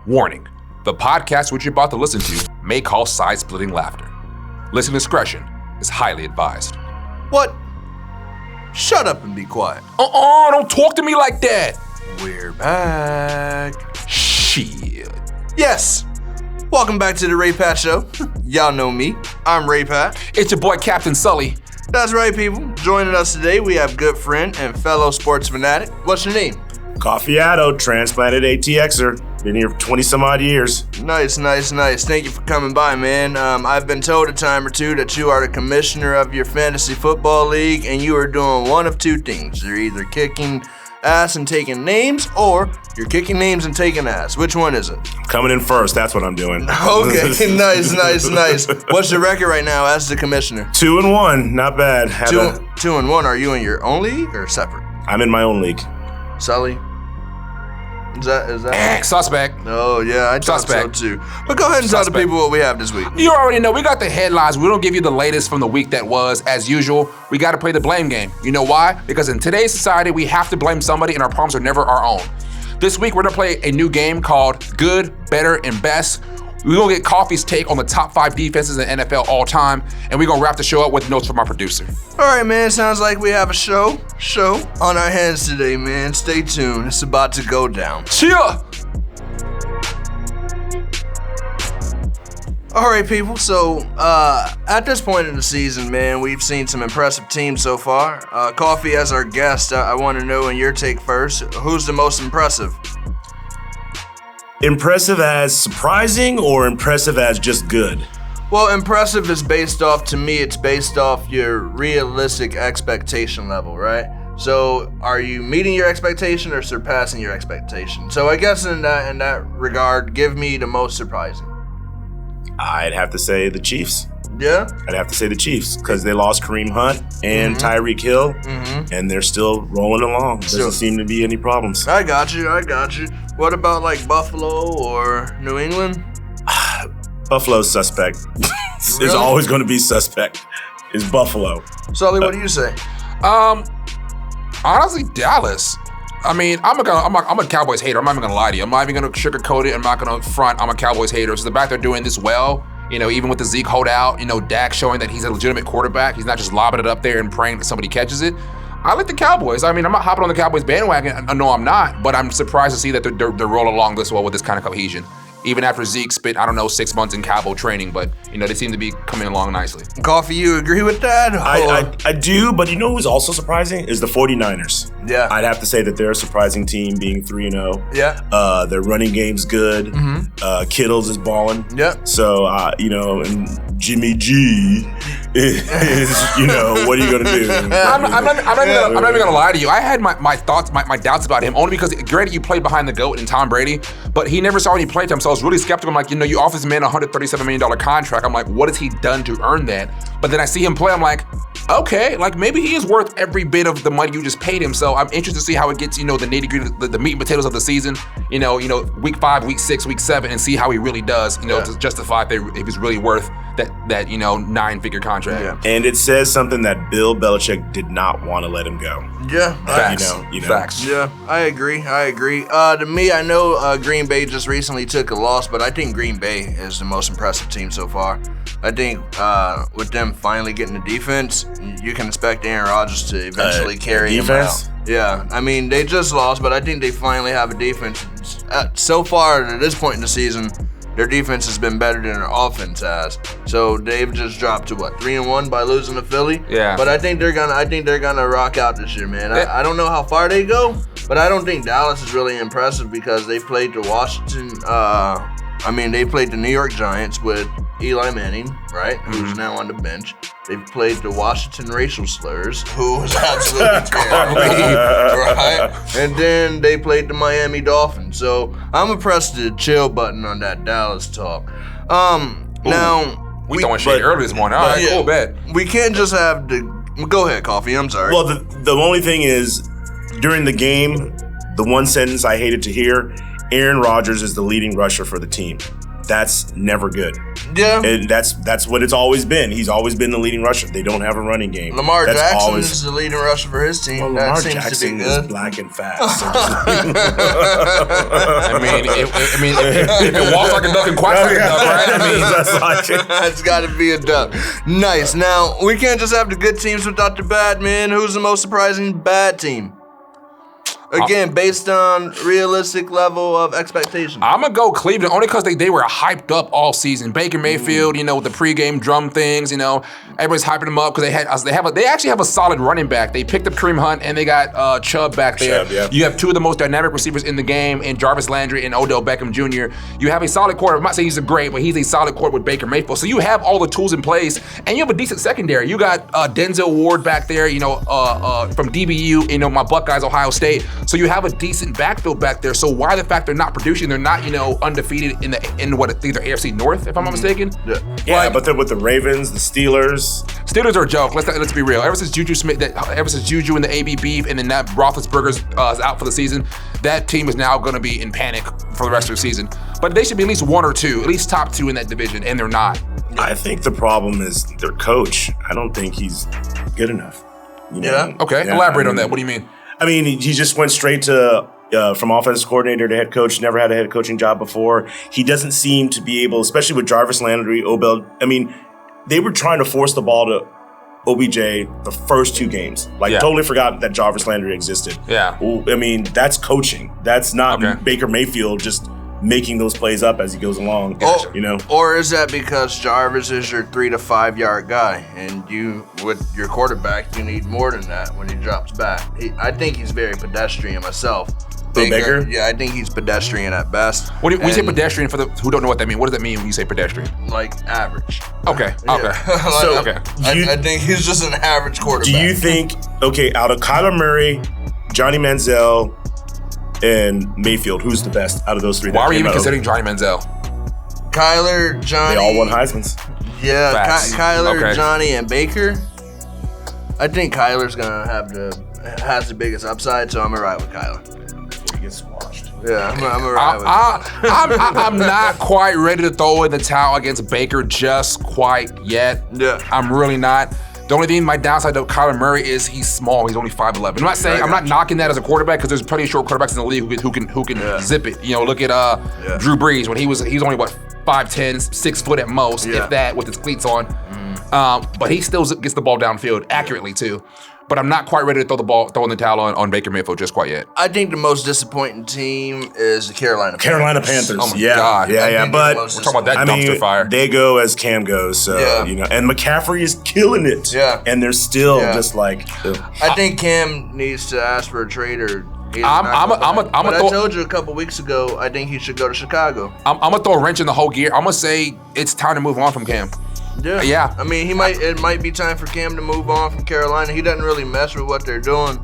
Warning, the podcast which you're about to listen to may cause side-splitting laughter. Listening discretion is highly advised. What? Shut up and be quiet. Don't talk to me like that. We're back. Shit. Yes. Welcome back to the Ray Patt Show. Y'all know me. I'm Ray Patt. It's your boy Captain Sully. That's right, people. Joining us today, we have good friend and fellow sports fanatic. What's your name? Kofi Addo, transplanted ATXer. Been here for 20 some odd years. Nice. Thank you for coming by, man. I've been told a time or two that you are the commissioner of your fantasy football league, and you are doing one of two things. You're either kicking ass and taking names, or you're kicking names and taking ass. Which one is it? Coming in first, that's what I'm doing. Okay, nice. What's your record right now as the commissioner? 2-1, not bad. 2-1. Are you in your own league or separate? I'm in my own league. Sully? Is that? Suspect. Oh, yeah, I thought so too. But go ahead and tell the people what we have this week. You already know, we got the headlines. We don't give you the latest from the week that was. As usual, we got to play the blame game. You know why? Because in today's society, we have to blame somebody and our problems are never our own. This week, we're going to play a new game called Good, Better, and Best. We're going to get Kofi's take on the top 5 defenses in NFL all time, and we're going to wrap the show up with notes from our producer. All right, man. Sounds like we have a show on our hands today, man. Stay tuned. It's about to go down. Cheer! All right, people. So, at this point in the season, man, we've seen some impressive teams so far. Kofi, as our guest, I want to know in your take first, who's the most impressive? Impressive as surprising or impressive as just good? Well, impressive is based off, to me, it's based off your realistic expectation level, right? So, are you meeting your expectation or surpassing your expectation? So, I guess in that regard, give me the most surprising. I'd have to say the Chiefs. Yeah? I'd have to say the Chiefs because they lost Kareem Hunt and Tyreek Hill, and they're still rolling along. Doesn't seem to be any problems. I got you. What about like Buffalo or New England? Buffalo's suspect. Really? There's always going to be suspect. Is Buffalo. Sully, what do you say? Honestly, Dallas. I mean, I'm a Cowboys hater. I'm not even gonna lie to you. I'm not even gonna sugarcoat it. I'm not gonna front. I'm a Cowboys hater. So the fact they're doing this well, you know, even with the Zeke holdout, you know, Dak showing that he's a legitimate quarterback. He's not just lobbing it up there and praying that somebody catches it. I like the Cowboys. I mean, I'm not hopping on the Cowboys bandwagon. No, I'm not. But I'm surprised to see that they're rolling along this well with this kind of cohesion. Even after Zeke spent, 6 months in Cowboy training, but, you know, they seem to be coming along nicely. Coffee, you agree with that? I do, but you know who's also surprising is the 49ers. Yeah. I'd have to say that they're a surprising team being 3-0. Yeah. Their running game's good. Kittles is balling. Yeah. So, you know, and Jimmy G is, you know, what are you going to do? I'm not even gonna lie to you. I had my thoughts, my doubts about him, only because, granted, you played behind the GOAT and Tom Brady, but he never saw any play time, so I was really skeptical. I'm like, you know, you offer this man a $137 million contract. I'm like, what has he done to earn that? But then I see him play, I'm like, okay, like maybe he is worth every bit of the money you just paid him. So I'm interested to see how it gets, you know, the nitty-gritty, the meat and potatoes of the season, you know, week 5, week 6, week 7, and see how he really does, you know, to justify if he's really worth that you know, 9-figure contract. Yeah. And it says something that Bill Belichick did not want to let him go. Yeah. Facts. You know. Facts. Yeah, I agree. To me, I know Green Bay just recently took a loss, but I think Green Bay is the most impressive team so far. I think with them finally getting the defense, you can expect Aaron Rodgers to eventually carry them out. Yeah, I mean, they just lost, but I think they finally have a defense. So far, at this point in the season, their defense has been better than their offense has. So they've just dropped to 3-1 by losing to Philly. Yeah. But I think they're gonna rock out this year, man. I don't know how far they go, but I don't think Dallas is really impressive because they played the Washington. They played the New York Giants with Eli Manning, right? Who's now on the bench. They've played the Washington racial slurs, who was absolutely terrible, right? And then they played the Miami Dolphins. So I'm impressed with the chill button on that Dallas talk. Now we throwing shade early this morning. All right, cool, bet. We can't just have the. Go ahead, Coffee. I'm sorry. Well, the only thing is, during the game, the one sentence I hated to hear: Aaron Rodgers is the leading rusher for the team. that's never good. Yeah. And that's what it's always been. He's always been the leading rusher. They don't have a running game. Lamar that's Jackson always, is the leading rusher for his team. well, That Lamar seems Jackson to be is good. black and fast. So if it walks like a duck and quacks like a duck, right? I mean, that's like it. It's got to be a duck. Nice. Now, we can't just have the good teams without the bad, man. Who's the most surprising bad team? Again, based on realistic level of expectation. I'm going to go Cleveland only because they were hyped up all season. Baker Mayfield, with the pregame drum things, everybody's hyping them up because they actually have a solid running back. They picked up Kareem Hunt and they got Chubb back there. Chubb, yeah. You have two of the most dynamic receivers in the game in Jarvis Landry and Odell Beckham Jr. You have a solid quarterback. I'm not saying he's great, but he's a solid quarterback with Baker Mayfield. So you have all the tools in place and you have a decent secondary. You got Denzel Ward back there, from DBU, my Buckeyes, Ohio State. So you have a decent backfield back there. So why the fact they're not producing? They're not, undefeated in either AFC North, if I'm not mistaken. Yeah, but they're with the Ravens, the Steelers. Steelers are a joke. Let's be real. Ever since Juju and the AB beef, and then that Roethlisberger's is out for the season, that team is now going to be in panic for the rest of the season. But they should be at least one or two, at least top two in that division, and they're not. I think the problem is their coach. I don't think he's good enough. Okay. Yeah, Elaborate on that. What do you mean? I mean, he just went straight to from offensive coordinator to head coach. Never had a head coaching job before. He doesn't seem to be able, especially with Jarvis Landry, they were trying to force the ball to OBJ the first two games. Totally forgot that Jarvis Landry existed. Yeah. I mean, that's coaching. That's not Baker Mayfield just making those plays up as he goes along. Or is that because Jarvis is your 3 to 5 yard guy, and you, with your quarterback, you need more than that when he drops back? I think he's very pedestrian myself. Baker? Yeah, I think he's pedestrian at best. When you say pedestrian, for the who don't know what that means, what does that mean when you say pedestrian? Like average. Okay. I think he's just an average quarterback. Do you think, out of Kyler Murray, Johnny Manziel, and Mayfield, who's the best out of those three? Why are we even considering Johnny Manziel? Kyler, Johnny. They all won Heismans. Yeah, Kyler, Johnny, and Baker. I think Kyler's has the biggest upside, so I'm gonna ride with Kyler. He gets washed. Yeah, I'm gonna ride with Kyler. I'm not quite ready to throw in the towel against Baker just quite yet. Yeah, I'm really not. The only thing, my downside to Kyler Murray is he's small. He's only 5'11". I'm not knocking that as a quarterback because there's plenty of short quarterbacks in the league who can zip it. Look at Drew Brees when he's only 5'10", 6 foot at most, if that, with his cleats on. But he still gets the ball downfield accurately too. But I'm not quite ready to throw in the towel on Baker Mayfield just quite yet. I think the most disappointing team is the Carolina Panthers. Oh my God. Yeah. But we're talking about that dumpster fire. They go as Cam goes. So and McCaffrey is killing it. Yeah. And they're still just like. I think Cam needs to ask for a trade or. I told you a couple weeks ago, I think he should go to Chicago. I'm gonna throw a wrench in the whole gear. I'm gonna say it's time to move on from Cam. Yeah. I mean, it might be time for Cam to move on from Carolina. He doesn't really mess with what they're doing.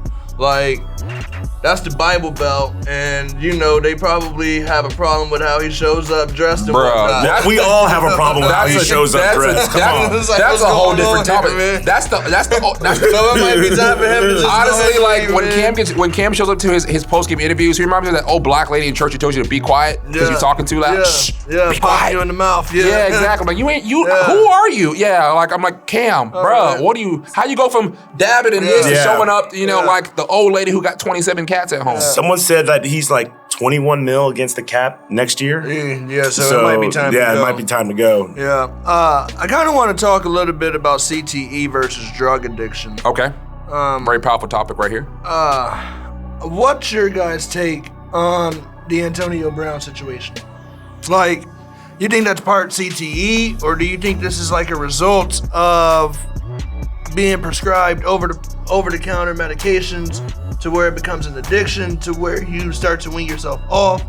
That's the Bible Belt, and they probably have a problem with how he shows up dressed and whatnot. We all have a problem with how he shows up dressed. That's a whole different topic. That's the so it might be time for him to just honestly, when Cam shows up to his post-game interviews, he reminds me of that old black lady in church who told you to be quiet because you're talking too loud. Be quiet. You in the mouth. Yeah, exactly. I'm like, who are you? Yeah, I'm like, Cam, bro, how you go from dabbing and this to showing up, like the old lady who got 27 cats at home. Someone said that he's like 21 mil against the cap next year. Yeah, so it might be time to go. Yeah, it might be time to go. Yeah. I kind of want to talk a little bit about CTE versus drug addiction. Okay. Very powerful topic right here. What's your guys' take on the Antonio Brown situation? You think that's part CTE, or do you think this is like a result of being prescribed over-the-counter medications to where it becomes an addiction, to where you start to wean yourself off?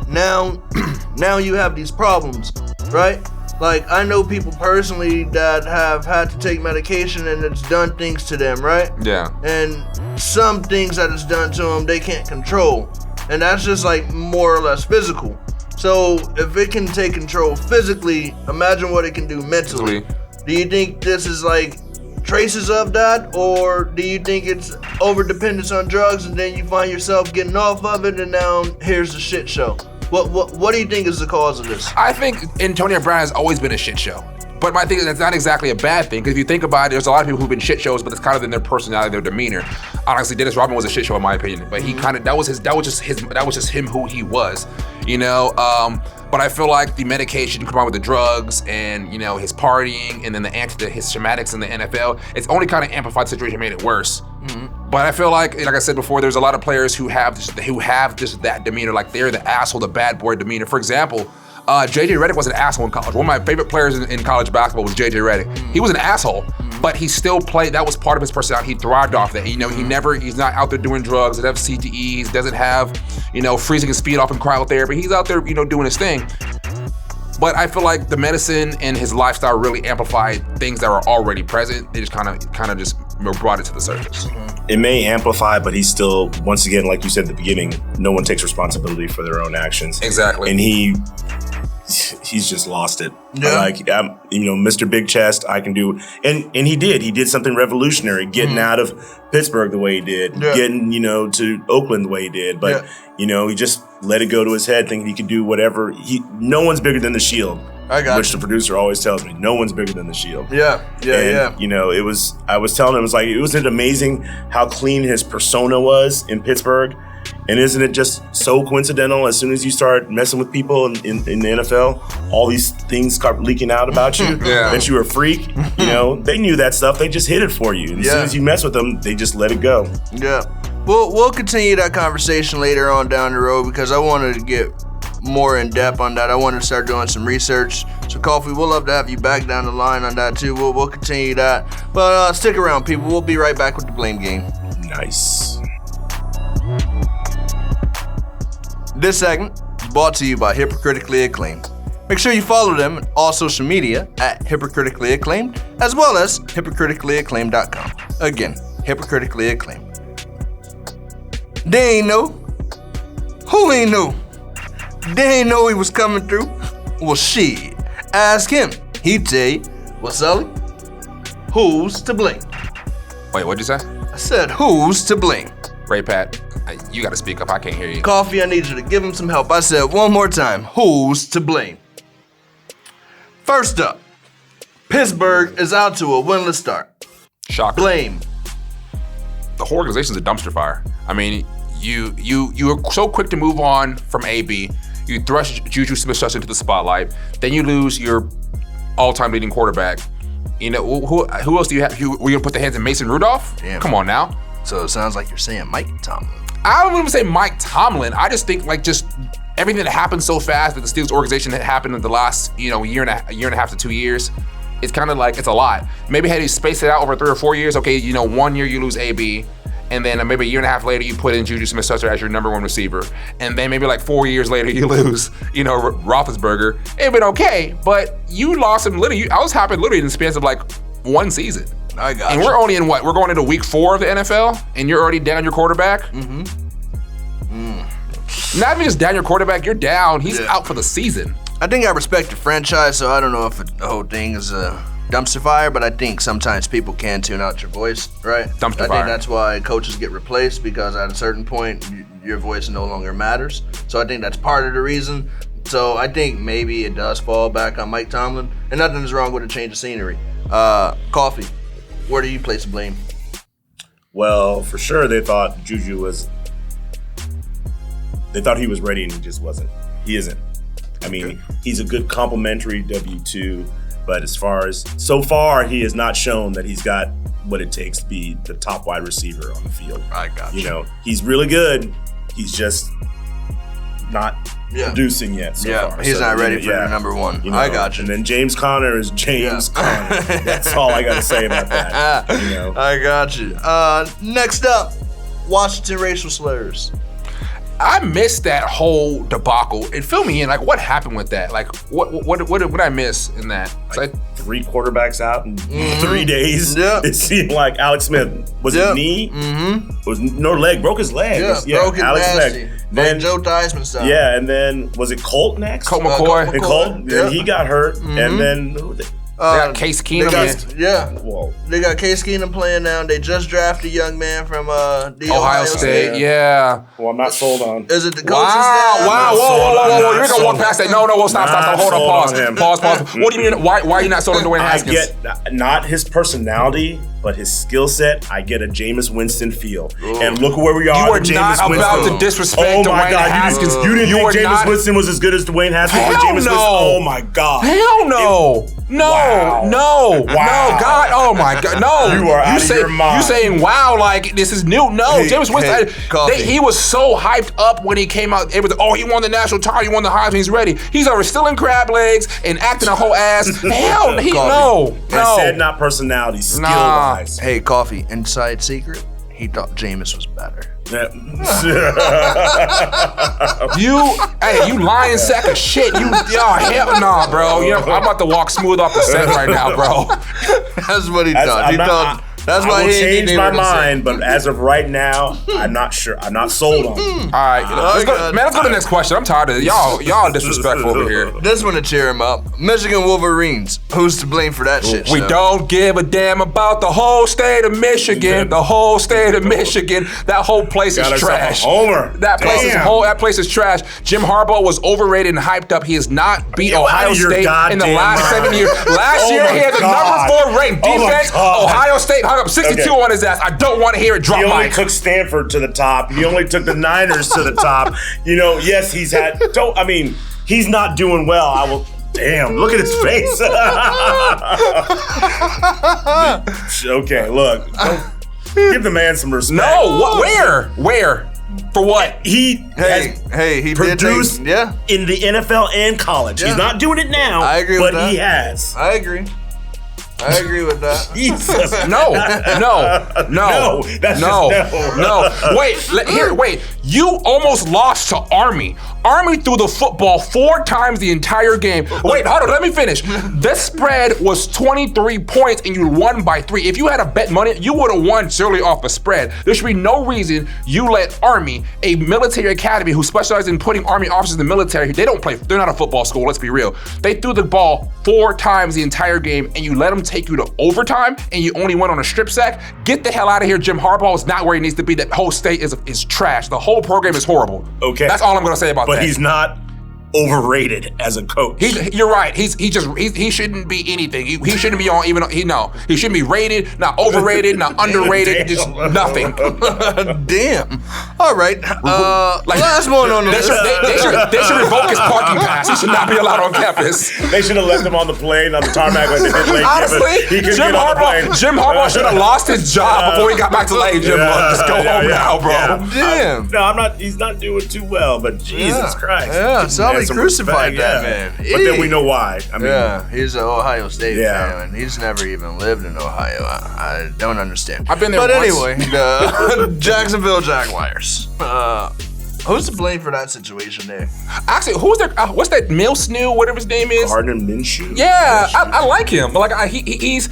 Now you have these problems, right? I know people personally that have had to take medication and it's done things to them, right? Yeah. And some things that it's done to them, they can't control. And that's just more or less physical. So if it can take control physically, imagine what it can do mentally. Do you think this is traces of that, or do you think it's over dependence on drugs and then you find yourself getting off of it and now here's the shit show? What do you think is the cause of this? I think Antonio Brown has always been a shit show. But my thing is that's not exactly a bad thing, because if you think about it, there's a lot of people who've been shit shows, but it's kind of in their personality, their demeanor. Honestly, Dennis Rodman was a shit show in my opinion, but he kind of that was just him who he was, you know. But I feel like the medication combined with the drugs and his partying and then his schematics in the NFL, it's only kind of amplified the situation, made it worse. Mm-hmm. But I feel like I said before, there's a lot of players who have just that demeanor, like they're the asshole, the bad boy demeanor. For example, JJ Redick was an asshole in college. One of my favorite players in college basketball was JJ Redick. He was an asshole, but he still played. That was part of his personality. He thrived off that. He's not out there doing drugs. He doesn't have CTEs. Doesn't have, freezing his speed off in cryotherapy. He's out there, doing his thing. But I feel like the medicine and his lifestyle really amplified things that were already present. They just kind of just brought it to the surface. It may amplify, but he's still, once again, like you said at the beginning, no one takes responsibility for their own actions. Exactly. And he's just lost it. Yeah. Mr. Big Chest, I can do, and he did. He did something revolutionary, getting out of Pittsburgh the way he did, getting to Oakland the way he did. But he just let it go to his head, thinking he could do whatever. No one's bigger than the Shield. Which the producer always tells me, no one's bigger than the Shield. Yeah. I was telling him, wasn't it amazing how clean his persona was in Pittsburgh? And isn't it just so coincidental? As soon as you start messing with people in the NFL, all these things start leaking out about you. That you're a freak. They knew that stuff. They just hid it for you. And as soon as you mess with them, they just let it go. Yeah. We'll continue that conversation later on down the road, because I wanted to get more in depth on that. I wanted to start doing some research. So Kofi, we'll love to have you back down the line on that too. We'll continue that. But stick around, people. We'll be right back with the Blame Game. Nice. This segment is brought to you by Hypocritically Acclaimed. Make sure you follow them on all social media at Hypocritically Acclaimed, as well as hypocriticallyacclaimed.com. Again, Hypocritically Acclaimed. They ain't know. Who ain't know? They ain't know he was coming through. Well, shit. Ask him. He'd tell you. Well, Sully, who's to blame? Wait, what'd you say? I said, who's to blame? Ray Patt, you gotta speak up. I can't hear you. Kofi, I need you to give him some help. I said one more time, who's to blame? First up, Pittsburgh is out to a winless start. Shocker. Blame. The whole organization's a dumpster fire. I mean, you are so quick to move on from AB. You thrust Juju Smith-Schuster into the spotlight. Then you lose your all-time leading quarterback. Who else do you have? Were you gonna put the hands in Mason Rudolph? Damn. Come on now. So it sounds like you're saying Mike Tomlin. I don't even say Mike Tomlin. I just think just everything that happened so fast that the Steelers organization had happened in the last year and a half to 2 years. It's kind of like it's a lot. Maybe had you space it out over 3 or 4 years. Okay, 1 year you lose AB, and then maybe a year and a half later you put in Juju Smith-Schuster as your number one receiver, and then maybe like 4 years later you lose Roethlisberger. It'd been okay, but you lost him literally. I was happy literally in the span of like one season. I got and you. we're only in what? We're going into week 4 of the NFL, and you're already down your quarterback? Mm-hmm. Not even just down your quarterback, you're down. He's out for the season. I think I respect the franchise, so I don't know if the whole thing is a dumpster fire, but I think sometimes people can tune out your voice, right? Dumpster I fire. think that's why coaches get replaced, because at a certain point, your voice no longer matters. So I think that's part of the reason. So I think maybe it does fall back on Mike Tomlin, and nothing's wrong with a change of scenery. Kofi, where do you place the blame? Well, for sure they thought Juju was. They thought he was ready, and he just wasn't. He isn't. I mean, he's a good complimentary W2, but so far he has not shown that he's got what it takes to be the top wide receiver on the field. I got you. He's really good. He's just not producing yet so far. He's not ready for the number one. I got you. And then James Conner is James Conner. That's all I got to say about that. I got you. Next up, Washington racial slurs. I missed that whole debacle. It filled me in. Like, what happened with that? Like, what did I miss in that? Like 3 quarterbacks out in 3 days. Yeah. It seemed like Alex Smith was it knee? Mm-hmm. Was no leg? Broke his leg. Broke his Alex leg. Then Joe Theismann style. Yeah, and then was it Colt next? Colt McCoy. And Colt. Then he got hurt, and then They got Case Keenum. They got Case Keenum playing now. They just drafted a young man from the Ohio State. Yeah. Well, I'm not sold on. Is it the coaching staff? Wow. Whoa. You're going to walk past that. No. Stop. Hold on. Pause. What do you mean? Why are you not sold on Dwayne Haskins? I get not his personality, but his skill set. I get a Jameis Winston feel. Ooh. And look where we are. You are not about to disrespect Dwayne Haskins. You didn't think Jameis Winston was as good as Dwayne Haskins? Hell no. Oh my God. Hell no. No, God, oh my God, no! You are out of your mind. You saying wow like this is new? No, Jameis Winston. He was so hyped up when he came out. It was he won the national title, he won the Heisman, he's ready. He's over still in crab legs and acting a whole ass. Hell, no. I said not personality, skill wise. Hey, Coffee. Inside secret, he thought Jameis was better. You lying sack of shit. Hell nah, bro. I'm about to walk smooth off the set right now, bro. That's what he thought. That's why he changed my mind, but as of right now, I'm not sure. I'm not sold on it. All right, let's go to the next question. I'm tired of it. Y'all disrespectful over here. This one to cheer him up. Michigan Wolverines. Who's to blame for that shit? We don't give a damn about the whole state of Michigan. The whole state of Michigan. That whole place is trash. Homer. That place is trash. Jim Harbaugh was overrated and hyped up. He has not beat Ohio State in the last 7 years. Last year he had the number 4 ranked defense. Ohio State hung up 62 on his ass. I don't want to hear it drop mic. He only took Stanford to the top. He only took the Niners to the top. Yes, he's had. He's not doing well. Damn, look at his face. Okay, look. Give the man some respect. No, where? For what? He produced in the NFL and college. Yeah. He's not doing it now. I agree with that. But he has. I agree with that. Jesus. No. No. Wait. You almost lost to Army. Army threw the football 4 times the entire game. Wait, hold on, let me finish. This spread was 23 points and you won by 3. If you had a bet money, you would have won solely off a spread. There should be no reason you let Army, a military academy who specializes in putting Army officers in the military, they're not a football school, let's be real. They threw the ball 4 times the entire game and you let them take you to overtime and you only went on a strip sack. Get the hell out of here. Jim Harbaugh is not where he needs to be. That whole state is trash. The whole program is horrible. Okay. That's all I'm gonna say about that. But he's not overrated as a coach. You're right. He shouldn't be anything. He shouldn't be on he shouldn't be rated, not overrated, not underrated, just nothing. Damn. All right. Last one on the list. They should revoke his parking pass. He should not be allowed on campus. They should have left him on the plane on the tarmac like they did late. Honestly, Jim Harbaugh should have lost his job before he got back to Lane. Just go home now, bro. Yeah. Damn. I'm not. He's not doing too well. But Jesus Christ. Yeah. Somebody crucified that man. But then we know why. He's an Ohio State fan, and he's never even lived in Ohio. I don't understand. I've been there But once. anyway, the Jacksonville Jaguars. Who's to blame for that situation there? Actually, what's that Milsnew, whatever his name is? Gardner Minshew. Yeah, I like him. But I think he's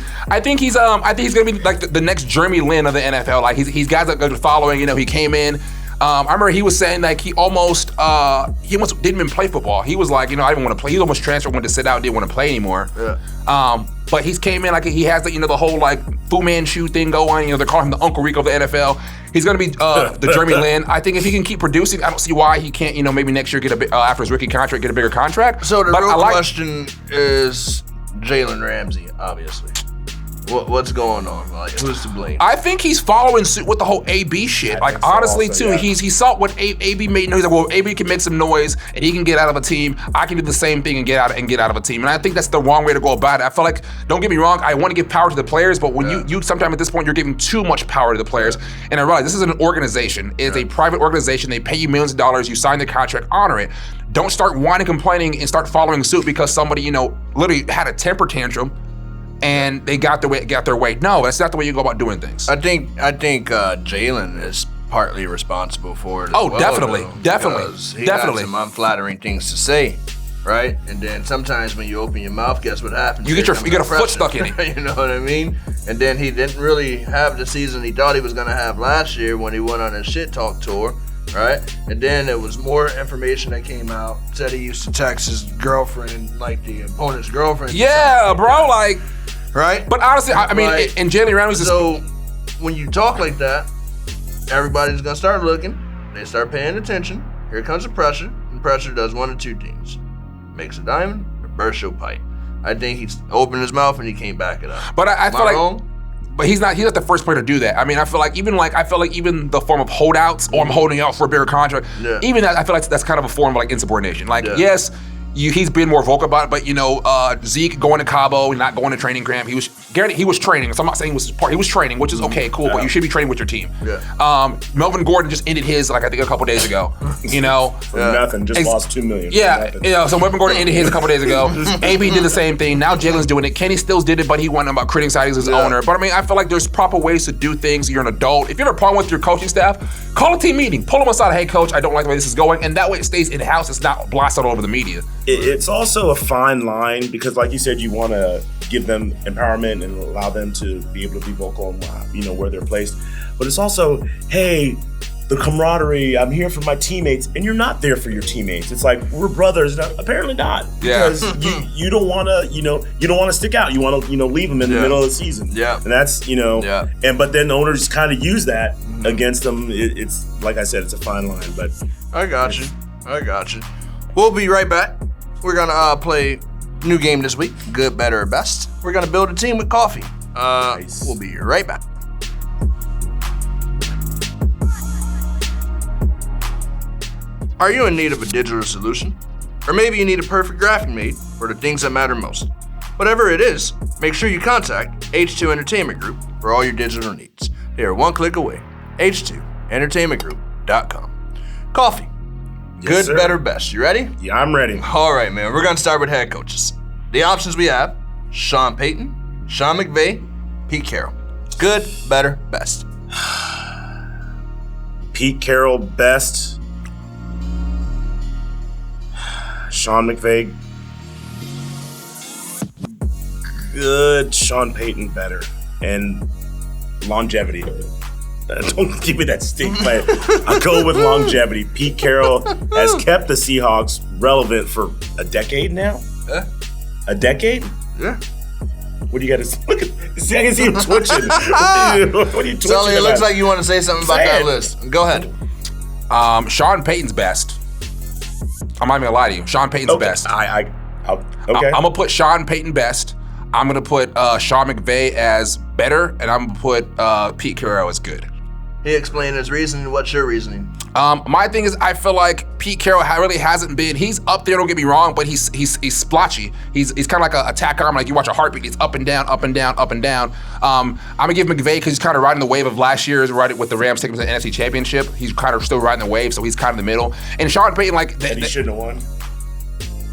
gonna be like the next Jeremy Lin of the NFL. Like he's guys that are following. He came in. I remember he was saying like he almost didn't even play football. He was like, I didn't want to play. He almost transferred, wanted to sit out, didn't want to play anymore. Yeah. But he's came in like he has the whole like Fu Manchu thing going. They're calling him the Uncle Rico of the NFL. He's gonna be the Jeremy Lin. I think if he can keep producing, I don't see why he can't. Maybe next year get after his rookie contract, get a bigger contract. So the real question is Jalen Ramsey, obviously. What's going on? Like, who's to blame? I think he's following suit with the whole AB shit. Like, honestly, too, yeah. He saw what AB made noise. He's like, well, AB can make some noise and he can get out of a team. I can do the same thing and get out of a team. And I think that's the wrong way to go about it. I feel like, don't get me wrong, I want to give power to the players, but when you sometimes at this point, you're giving too much power to the players. And I realize this is an organization. It's a private organization. They pay you millions of dollars. You sign the contract, honor it. Don't start whining, complaining, and start following suit because somebody, literally had a temper tantrum and they got their way. No, that's not the way you go about doing things. I think Jalen is partly responsible for it. Definitely. He got some unflattering things to say, right? And then sometimes when you open your mouth, guess what happens? You get a foot stuck in it. You know what I mean? And then he didn't really have the season he thought he was gonna have last year when he went on his shit talk tour. right? And then there was more information that came out. Said he used to text his girlfriend, like the opponent's girlfriend. Yeah, bro, like, right? But honestly, I mean, Like, and Jalen Ramsey just. So when you talk like that, everybody's gonna start looking. They start paying attention. Here comes the pressure, and pressure does one of two things: makes a diamond or bursts your pipe. I think he's opened his mouth and he can't back it up. But I feel like. Wrong? But he's not the first player to do that. I mean, I feel like even the form of holdouts, or I'm holding out for a bigger contract, even that, I feel like that's kind of a form of like insubordination. Like, yes, he's been more vocal about it, but you know, Zeke going to Cabo, not going to training camp. He was training. So I'm not saying he was training, which is okay, cool, but you should be training with your team. Yeah. Melvin Gordon just ended his, like, I think a couple days ago. You know, For nothing, just lost $2 million. Yeah, you know, so Melvin Gordon ended his a couple days ago. AB did the same thing. Now Jalen's doing it. Kenny Stills did it, but he went about criticizing his owner. But I mean, I feel like there's proper ways to do things. You're an adult. If you have a problem with your coaching staff, call a team meeting. Pull them aside. Hey, coach, I don't like the way this is going, and that way it stays in house. It's not blasted all over the media. It's also a fine line because, like you said, you want to give them empowerment and allow them to be able to be vocal on, you know, where they're placed. But it's also, hey, the camaraderie. I'm here for my teammates, and you're not there for your teammates. It's like we're brothers. No, apparently not. Yeah. Because you don't want to, you don't want to stick out. You want to, leave them in the middle of the season. Yeah. And that's, and but then the owners kind of use that against them. It's like I said, it's a fine line. But I got you. We'll be right back. We're gonna play new game this week. Good, better, or best. We're gonna build a team with Kofi. Nice. We'll be right back. Are you in need of a digital solution? Or maybe you need a perfect graphic made for the things that matter most. Whatever it is, make sure you contact H2 Entertainment Group for all your digital needs. They are one click away. H2entertainmentgroup.com. Coffee. Good, sir. better, best. You ready? yeah, I'm ready. All right, man. We're going to start with head coaches. The options we have: Sean Payton, Sean McVay, Pete Carroll. Good, better, best. Pete Carroll, best. Sean McVay, good. Sean Payton, better. And longevity. Don't give me that stink, but I'll go with longevity. Pete Carroll has kept the Seahawks relevant for a decade now. Yeah. A decade? Yeah. What do you got to look at? See, I can see him twitching. What are you twitching Sully, it looks about? like you want to say something about that list. Go ahead. Sean Payton's best. I'm not even gonna lie to you. Sean Payton's best. Okay. I'm gonna put Sean Payton best. I'm gonna put Sean McVay as better, and I'm gonna put Pete Carroll as good. He explained his reasoning. What's your reasoning? My thing is, I feel like Pete Carroll really hasn't been. He's up there. Don't get me wrong, but he's splotchy. He's kind of like a tack arm. Like you watch a heartbeat. He's up and down, up and down, up and down. I'm gonna give McVay because he's kind of riding the wave of last year's, riding with the Rams taking the NFC Championship. He's kind of still riding the wave, so he's kind of in the middle. And Sean Payton, like, And he shouldn't have won.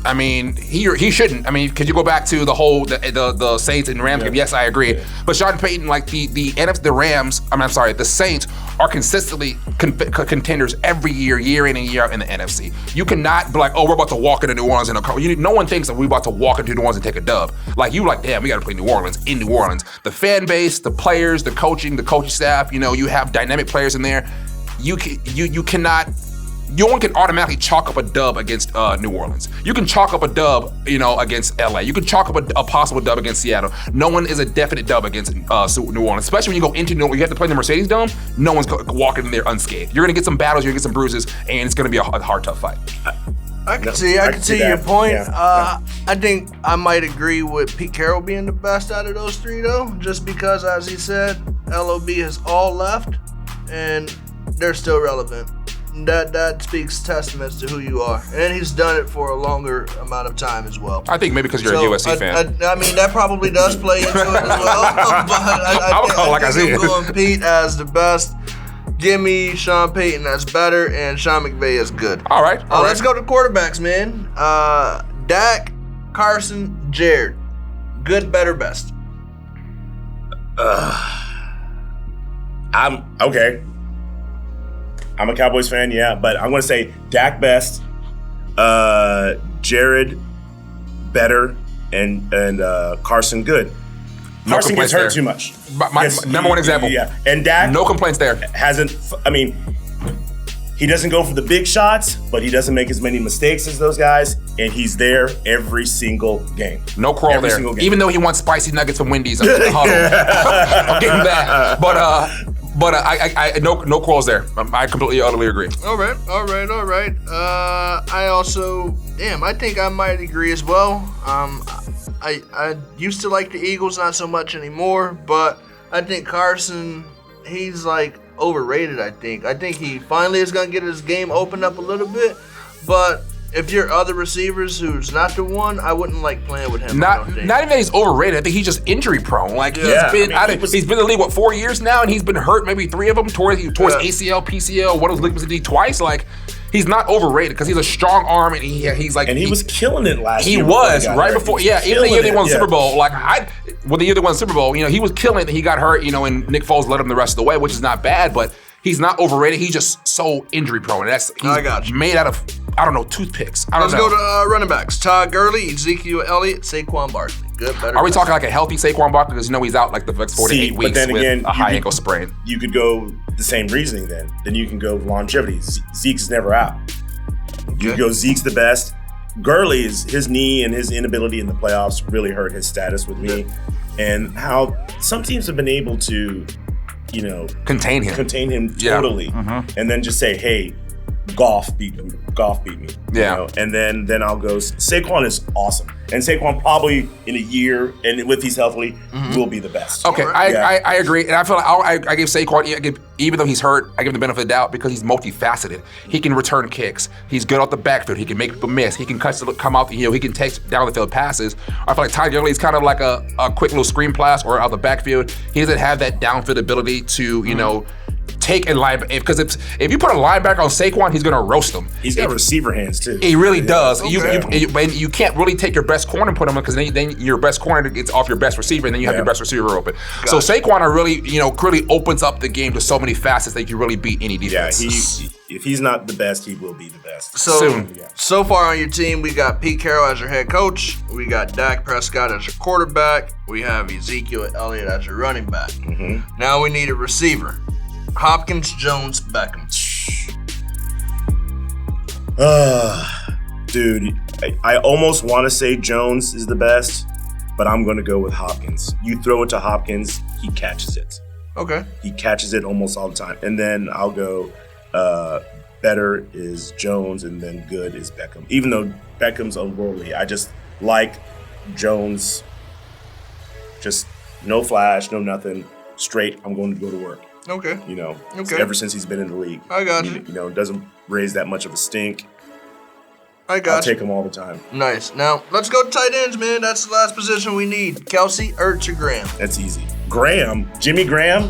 I mean, he shouldn't. I mean, could you go back to the whole the Saints and Rams game? Yes, I agree. Yeah. But Sean Payton, like the Rams. The Saints are consistently contenders every year in and year out in the NFC. You cannot be like, oh, we're about to walk into New Orleans in a car. No one thinks that we're about to walk into New Orleans and take a dub. Like you, like, damn, we got to play New Orleans in New Orleans. The fan base, the players, the coaching staff. You have dynamic players in there. You cannot. No one can automatically chalk up a dub against New Orleans. You can chalk up a dub, against LA. You can chalk up a possible dub against Seattle. No one is a definite dub against New Orleans, especially when you go into New Orleans. You have to play in the Mercedes Dome. No one's walking in there unscathed. You're gonna get some battles. You're gonna get some bruises, and it's gonna be a hard, tough fight. I can see your point. Yeah. I think I might agree with Pete Carroll being the best out of those three, though, just because, as he said, LOB has all left, and they're still relevant. That speaks testaments to who you are, and he's done it for a longer amount of time as well. I think maybe because you're a USC fan. I mean, that probably does play into it as well. But I think I'm going Pete as the best. Give me Sean Payton as better, and Sean McVay as good. All right. Let's go to quarterbacks, man. Dak, Carson, Jared. Good, better, best. I'm okay. I'm a Cowboys fan, yeah, but I'm going to say Dak best, Jared better, and Carson good. Carson gets hurt too much. My number one example. Yeah, and Dak no complaints there. Hasn't. I mean, He doesn't go for the big shots, but he doesn't make as many mistakes as those guys, and he's there every single game. No crawl every there. Even though he wants spicy nuggets from Wendy's, I'm in the huddle. I'll give him that. But I no crawls there. I completely, utterly agree. All right. I also, I think I might agree as well. I used to like the Eagles, not so much anymore, but I think Carson, he's like overrated, I think he finally is going to get his game opened up a little bit, but if you're other receivers who's not the one, I wouldn't like playing with him. Not even that he's overrated. I think he's just injury prone. Like he's been he's been in the league 4 years now, and he's been hurt maybe 3 of them towards ACL, PCL, one of those ligaments indeed twice. Like he's not overrated because he's a strong arm, and he's like, and he was killing it last year. He was right before, even the year they won the Super Bowl. Like the year they won the Super Bowl, he was killing it. And he got hurt, and Nick Foles led him the rest of the way, which is not bad, but he's not overrated. He's just so injury prone. And he's made out of, I don't know, toothpicks. Let's go to running backs. Todd Gurley, Ezekiel Elliott, Saquon Barkley. Good, better. Are we talking like a healthy Saquon Barkley? Because he's out like the next 4 to 8 weeks with a high ankle sprain. You could go the same reasoning then. Then you can go longevity. Zeke's never out. You go Zeke's the best. Gurley, his knee and his inability in the playoffs really hurt his status with me. And how some teams have been able to, contain him totally. And then just say, hey, Goff beat me. Yeah. And then I'll go, Saquon is awesome. And Saquon probably in a year, and if he's healthy, will be the best. Okay, I agree. And I feel like I give Saquon, even though he's hurt, I give him the benefit of the doubt because he's multifaceted. He can return kicks. He's good off the backfield. He can make people miss. He can come out, he can take down the field passes. I feel like Todd Gurley is kind of like a quick little screen pass or out the backfield. He doesn't have that downfield ability to, take a linebacker, because if you put a linebacker on Saquon, he's gonna roast him. He's got receiver hands too. He really does. Okay. You can't really take your best corner and put him in because then your best corner gets off your best receiver, and then you have your best receiver open. So Saquon really opens up the game to so many facets that you really beat any defense. Yeah, if he's not the best, he will be the best. So far on your team, we got Pete Carroll as your head coach. We got Dak Prescott as your quarterback. We have Ezekiel Elliott as your running back. Now we need a receiver. Hopkins, Jones, Beckham. Dude, I almost want to say Jones is the best, but I'm going to go with Hopkins. You throw it to Hopkins, he catches it. Okay. He catches it almost all the time. And then I'll go better is Jones, and then good is Beckham. Even though Beckham's unworldly, I just like Jones. Just no flash, no nothing. Straight, I'm going to go to work. Okay. Ever since he's been in the league. I got you. Doesn't raise that much of a stink. I'll take him all the time. Nice. Now, let's go to tight ends, man. That's the last position we need. Kelsey, Ertz, or Graham? That's easy. Graham? Jimmy Graham?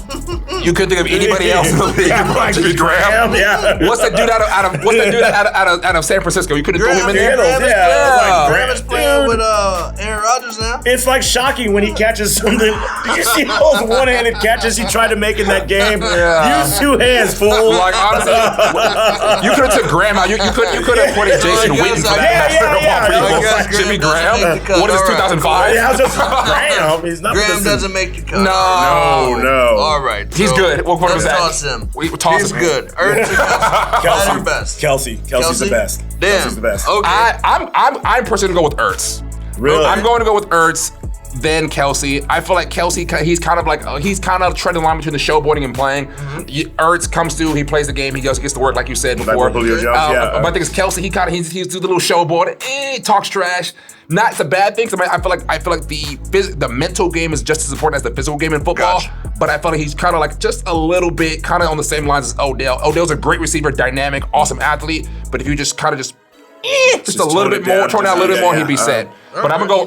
You couldn't think of anybody else in the league. Jimmy Graham? Yeah. What's that dude out of San Francisco? You couldn't throw him in there? Graham is playing with Aaron Rodgers now. It's like shocking when he catches something. Did you see those one-handed catches he tried to make in that game? Yeah. Use 2 hands, fool. Like, honestly, you could have took Graham out. You could have put in Jason Witten for that. Jimmy Graham? What is 2005? Yeah, Graham. He's not Graham doesn't make the cut. No. All right. He's good. What quarter was that? Toss him. He's good. Ertz or best? Kelsey's the best. Damn. Kelsey's the best. Okay. I'm personally going to go with Ertz. Really? I'm going to go with Ertz, then Kelsey. I feel like Kelsey, he's kind of treading the line between the showboating and playing. Ertz comes through, he plays the game, he gets to work like you said before. Like Julio Jones, But I think it's Kelsey. He he's do the little showboard. He talks trash. Not it's a bad thing. I feel like the mental game is just as important as the physical game in football. Gotcha. But I feel like he's kind of like just a little bit kind of on the same lines as Odell. Odell's a great receiver, dynamic, awesome athlete. But if you just kind of just a little bit more, tone out a little bit more, he'd be set. But I'm gonna go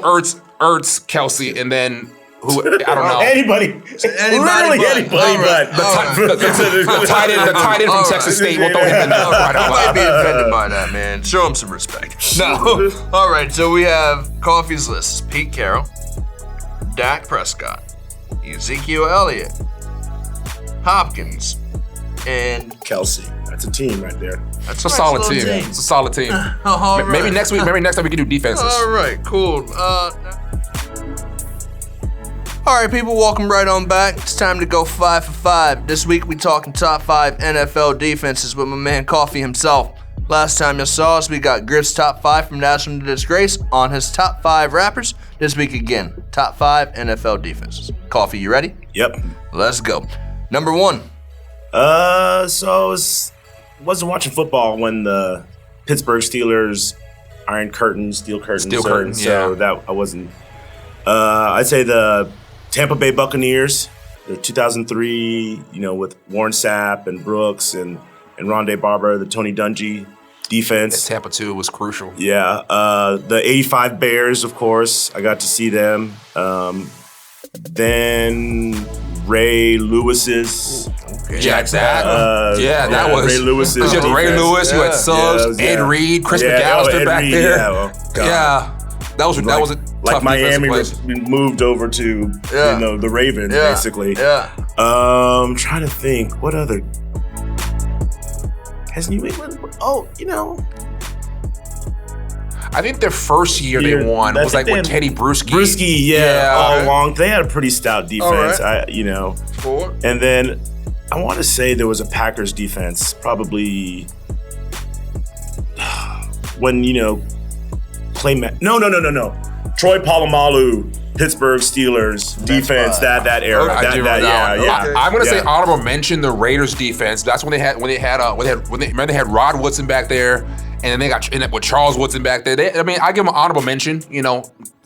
Ertz, Kelsey, and then who? I don't know. Anybody. Literally anybody. But the tight end from Texas State. We'll throw him in there. I might be offended by that, man. Show him some respect. No. All right. So we have Coffee's list: Pete Carroll, Dak Prescott, Ezekiel Elliott, Hopkins, and Kelsey. That's a team right there. That's a solid team. It's a solid team. Maybe next week. Maybe next time we can do defenses. All right. Cool. All right, people, welcome right on back. It's time to go 5 for 5. This week we talking top 5 NFL defenses with my man Kofi himself. Last time you saw us, we got Griff's top 5 from National Disgrace on his top 5 rappers. This week again, top 5 NFL defenses. Kofi, you ready? Yep. Let's go. Number 1. So I wasn't watching football when the Pittsburgh Steelers steel curtain. So that I wasn't. I'd say the Tampa Bay Buccaneers, the 2003, with Warren Sapp and Brooks and Rondé Barber, the Tony Dungy defense. Tampa 2 was crucial. Yeah. The 85 Bears, of course. I got to see them. Then Ray Lewis's. Okay. That was Ray Lewis's. You had Ray Lewis, you had Suggs, Ed Reed, Chris McAllister back there. That was a like tough Miami place. moved over to the Ravens basically. Yeah. Trying to think what other has New England. I think their first year they won was like with Teddy Bruschi. All along they had a pretty stout defense. Right. 4. And then I want to say there was a Packers defense probably when No. Troy Polamalu, Pittsburgh Steelers defense. That era. I'm gonna say honorable mention the Raiders defense. That's when they had Rod Woodson back there, and then they got with Charles Woodson back there. I give them an honorable mention.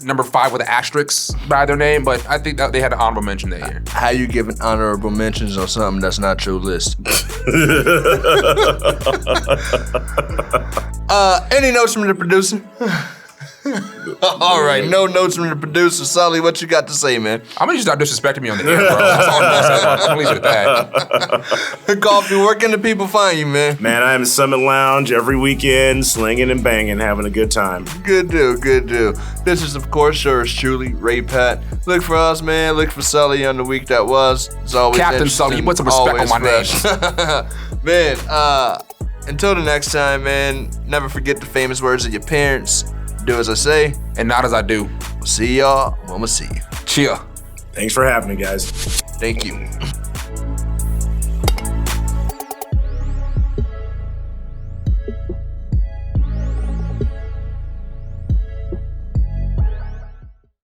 Number 5 with an asterisk by their name, but I think that they had an honorable mention that year. How you giving honorable mentions on something that's not your list? Any notes from the producer? All right, no notes from the producer. Sully, what you got to say, man? I'm gonna just start disrespecting me on the air, bro. That's all I'm gonna say. I'm gonna leave it at that. Kofi, where can the people find you, man? Man, I am at Summit Lounge every weekend, slinging and banging, having a good time. Good deal. This is, of course, yours truly, Ray Patt. Look for us, man. Look for Sully on the week that was. It's always Captain Sully, you put some respect on my name. Man, until the next time, man, never forget the famous words of your parents. Do as I say, and not as I do. See y'all when we see you. Cheer. Thanks for having me, guys. Thank you.